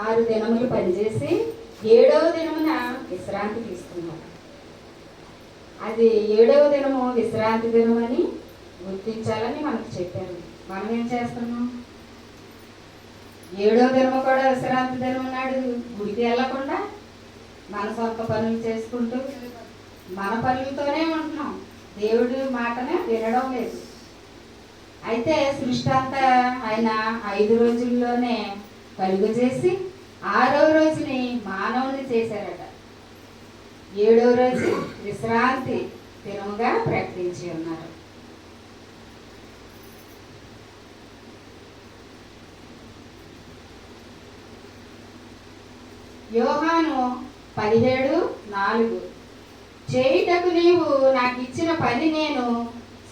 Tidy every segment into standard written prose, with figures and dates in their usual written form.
6 దినములు పనిచేసి 7వ దినమున విశ్రాంతి తీసుకున్నారు. అది 7వ దినము విశ్రాంతి దినమని గుర్తించాలని మనకు చెప్పారు. మనం ఏం చేస్తున్నాం? 7వ దినము కూడా విశ్రాంతి దినం నాడు గుడికి వెళ్ళకుండా మన సొంత పనులు చేసుకుంటూ మన పనులతోనే ఉంటున్నాం. దేవుడి మాటనే వినడం లేదు. అయితే సృష్టి అంతా ఆయన 5 రోజుల్లోనే కలుగు చేసి 6వ రోజుని మానవుని చేశారట. 7వ రోజు విశ్రాంతి దినముగా ప్రకటించి ఉన్నారు. యోహాను 17:4 చేయుటకు నీవు నాకు ఇచ్చిన పని నేను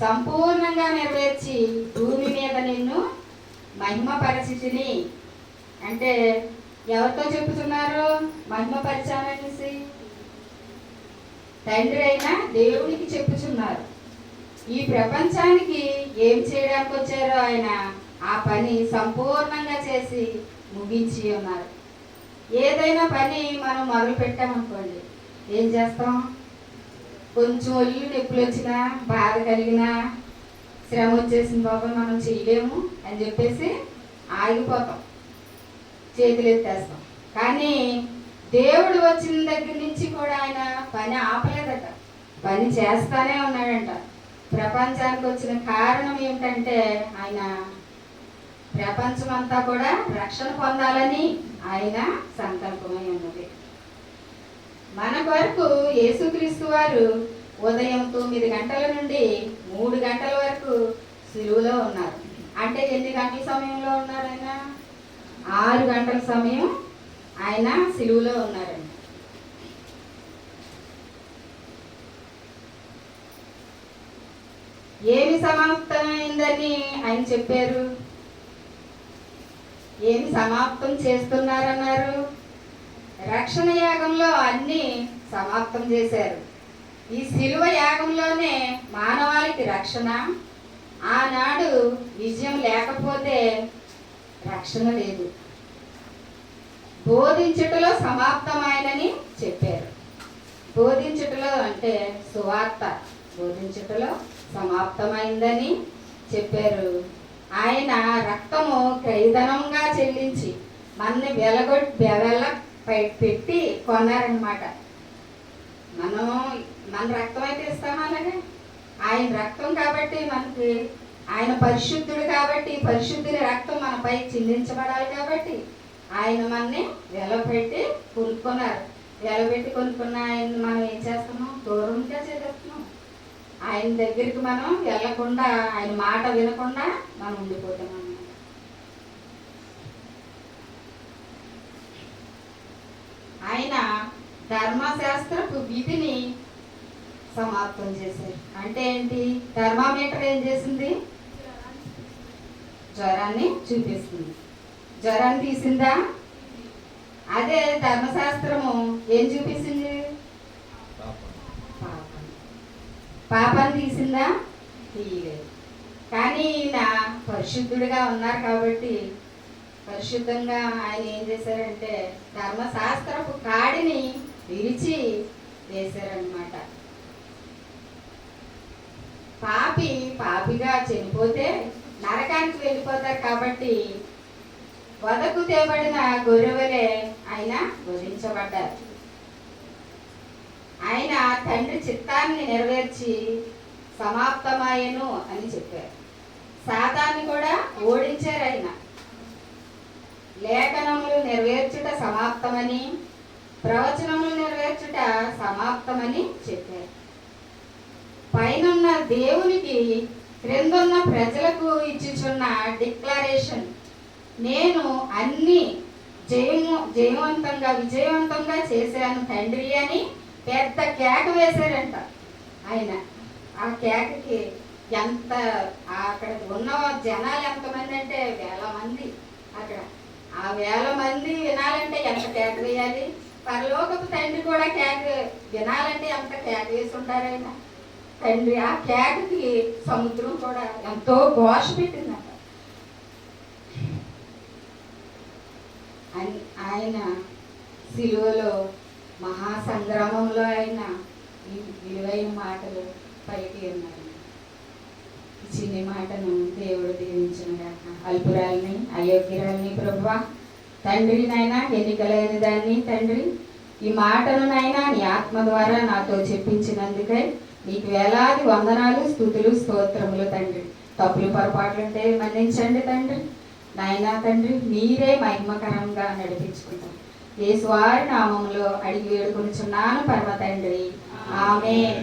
సంపూర్ణంగా నెరవేర్చి భూమి మీద నిన్ను మహిమపరచితిని. అంటే ఎవరితో చెప్పుతున్నారు మహిమపరచాలనేసి? తండ్రి అయిన దేవునికి చెప్పుచున్నారు. ఈ ప్రపంచానికి ఏం చేయడానికి వచ్చారో ఆయన ఆ పని సంపూర్ణంగా చేసి ముగించి ఉన్నారు. ఏదైనా పని మనం మొదలు పెట్టామనుకోండి, ఏం చేస్తాం? కొంచెం ఒళ్ళు నొప్పులు వచ్చినా, బాధ కలిగినా, శ్రమ వచ్చేసిన బాబా మనం చేయలేము అని చెప్పేసి ఆగిపోతాం, చేతులు ఎత్తేస్తాం. కానీ దేవుడు వచ్చిన దగ్గర నుంచి కూడా ఆయన పని ఆపలేదట, పని చేస్తానే ఉన్నాడంట. ప్రపంచానికి వచ్చిన కారణం ఏమిటంటే ఆయన ప్రపంచం అంతా కూడా రక్షణ పొందాలని ఆయన సంకల్పమై ఉన్నది. మన కొరకు యేసుక్రీస్తు వారు ఉదయం 9 గంటల నుండి 3 గంటల వరకు సిలువలో ఉన్నారు. అంటే ఎన్ని గంటల సమయంలో ఉన్నారు ఆయన? 6 గంటల సమయం ఆయన సిలువలో ఉన్నారండి. ఏమి సమాప్తమైందని ఆయన చెప్పారు? ఏమి సమాప్తం చేస్తున్నారన్నారు? రక్షణ యాగంలో అన్ని సమాప్తం చేశారు. ఈ శిలువ యాగంలోనే మానవాళికి రక్షణ. ఆనాడు విజయం లేకపోతే రక్షణ లేదు. బోధించుటలో సమాప్తమైనని చెప్పారు. బోధించుటలో అంటే సువార్త బోధించుటలో సమాప్తమైందని చెప్పారు. ఆయన రక్తము క్రయధనంగా చెల్లించి మనని వెల పెట్టి కొన్నారనమాట. మన రక్తం అయితే ఇస్తామా? అలాగే ఆయన రక్తం కాబట్టి మనకి, ఆయన పరిశుద్ధుడు కాబట్టి పరిశుద్ధుని రక్తం మనపై చిందించబడాలి కాబట్టి ఆయన మనని వెలపెట్టి కొనుక్కున్నారు. వెలపెట్టి కొనుక్కున్న ఆయన మనం ఏం చేస్తున్నాం? దూరంగా చేస్తున్నాం. ఆయన దగ్గరికి మనం వెళ్ళకుండా, ఆయన మాట వినకుండా మనం ఉండిపోతున్నాం. ఆయన ధర్మశాస్త్రపు విధిని సమాప్తం చేశారు. అంటే ఏంటి? థర్మామీటర్ ఏం చేసింది? జ్వరాన్ని చూపిస్తుంది. జ్వరాన్ని తీసిందా? అదే ధర్మశాస్త్రము ఏం చూపిస్తుంది? పాపాన్ని తీసిందా? తీయలేదు. కానీ ఈయన పరిశుద్ధుడిగా ఉన్నారు కాబట్టి పరిశుద్ధంగా ఆయన ఏం చేశారంటే ధర్మశాస్త్రపు కాడిని విరిచి వేశారనమాట. పాపిగా చనిపోతే నరకానికి వెళ్ళిపోతారు కాబట్టి వదకు తేబడిన గొర్రెవలే ఆయన వధించబడ్డారు. ఆయన తండ్రి చిత్తాన్ని నెరవేర్చి సమాప్తమాయను అని చెప్పారు. సాతాన్ని కూడా ఓడించారు ఆయన. లేఖనములు నెరవేర్చుట సమాప్తమని, ప్రవచనములు నెరవేర్చుట సమాప్తమని చెప్పారు. పైనున్న దేవునికి క్రిందున్న ప్రజలకు ఇచ్చుచున్న డిక్లరేషన్, నేను అన్ని విజయవంతంగా చేశాను తండ్రి అని పెద్ద కేక వేశారంట ఆయన. ఆ కేకకి ఎంత, అక్కడ ఉన్న జనాలు ఎంతమంది అంటే 1000 మంది. అక్కడ ఆ 1000 మంది వినాలంటే ఎంత కేక వేయాలి? పరలోకపు తండ్రి కూడా కేక వినాలంటే ఎంత కేక వేసి ఉంటారు ఆయన తండ్రి. ఆ కేకకి సముద్రం కూడా ఎంతో ఘోష పెట్టిందట. ఆయన సిలువలో మహాసంగ్రామంలో ఆయన ఈ విలువైన మాటలు పలికి ఉన్నారు. ఈ చిన్ని మాటను దేవుడు దీవించిన గాక. అల్పురాల్ని అయోగ్యురాల్ని ప్రభువా తండ్రి నైనా ఎన్నికలైన దాన్ని తండ్రి ఈ మాటను నైనా నీ ఆత్మ ద్వారా నాతో చెప్పించినందుకై నీకు వేలాది వందనాలు, స్తుతులు, స్తోత్రములు తండ్రి. తప్పులు పొరపాట్లుంటే మన్నించండి తండ్రి. నాయనా తండ్రి మీరే మహిమకరంగా నడిపించుకుంటారు. యేసువారి నామములో అడిగి వేడుకొనుచున్నాను పరమ తండ్రి. ఆమేన్.